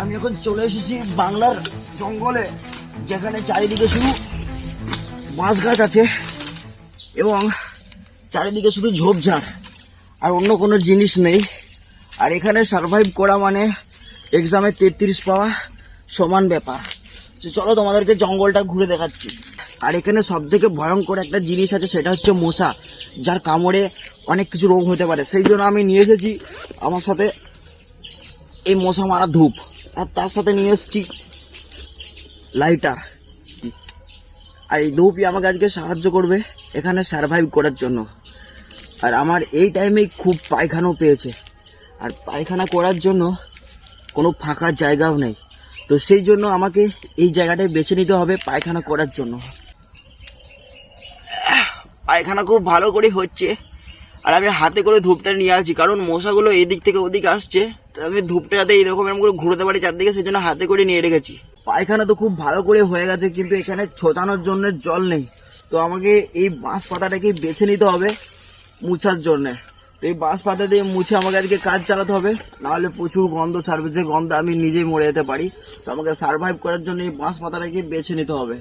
আমি এখন চলে এসেছি বাংলার জঙ্গলে, যেখানে চারিদিকে শুধু বাঁশ গাছ আছে এবং চারিদিকে শুধু ঝোপঝাড় আর অন্য কোনো জিনিস নেই। আর এখানে সার্ভাইভ করা মানে এক্সামে 33 পাওয়া সমান ব্যাপার। তো চলো তোমাদেরকে জঙ্গলটা ঘুরে দেখাচ্ছি। আর এখানে সব থেকে ভয়ঙ্কর একটা জিনিস আছে, সেটা হচ্ছে মশা, যার কামড়ে অনেক কিছু রোগ হতে পারে। সেই জন্য আমি নিয়ে এসেছি আমার সাথে এই মশা মারা ধূপ, আর তার সাথে নিয়ে এসেছি লাইটার। আর এই ধূপই আমাকে আজকে সাহায্য করবে এখানে সার্ভাইভ করার জন্য। আর আমার এই টাইমে খুব পায়খানাও পেয়েছে, আর পায়খানা করার জন্য কোনো ফাঁকা জায়গাও নেই। তো সেই জন্য আমাকে এই জায়গাটায় বেছে নিতে হবে পায়খানা করার জন্য। পায়খানা খুব ভালো করে হচ্ছে, আর আমি হাতে করে ধূপটা নিয়ে আসছি, কারণ মশাগুলো এদিক থেকে ওদিকে আসছে। তো আমি ধূপটা যাতে এইরকম এরকম করে ঘুরতে পারি চারদিকে, সেই জন্য হাতে করে নিয়ে রেখেছি। পায়খানা তো খুব ভালো করে হয়ে গেছে, কিন্তু এখানে ছোটানোর জন্য জল নেই। তো আমাকে এই বাঁশ পাতাটাকে বেছে নিতে হবে মুছার জন্যে। তো এই বাঁশ পাতা দিয়ে মুছে আমাকে আজকে কাজ চালাতে হবে, নাহলে প্রচুর গন্ধ ছাড়বে, যে গন্ধে আমি নিজেই মরে যেতে পারি। তো আমাকে সার্ভাইভ করার জন্য এই বাঁশ পাতাটাকে বেছে নিতে হবে।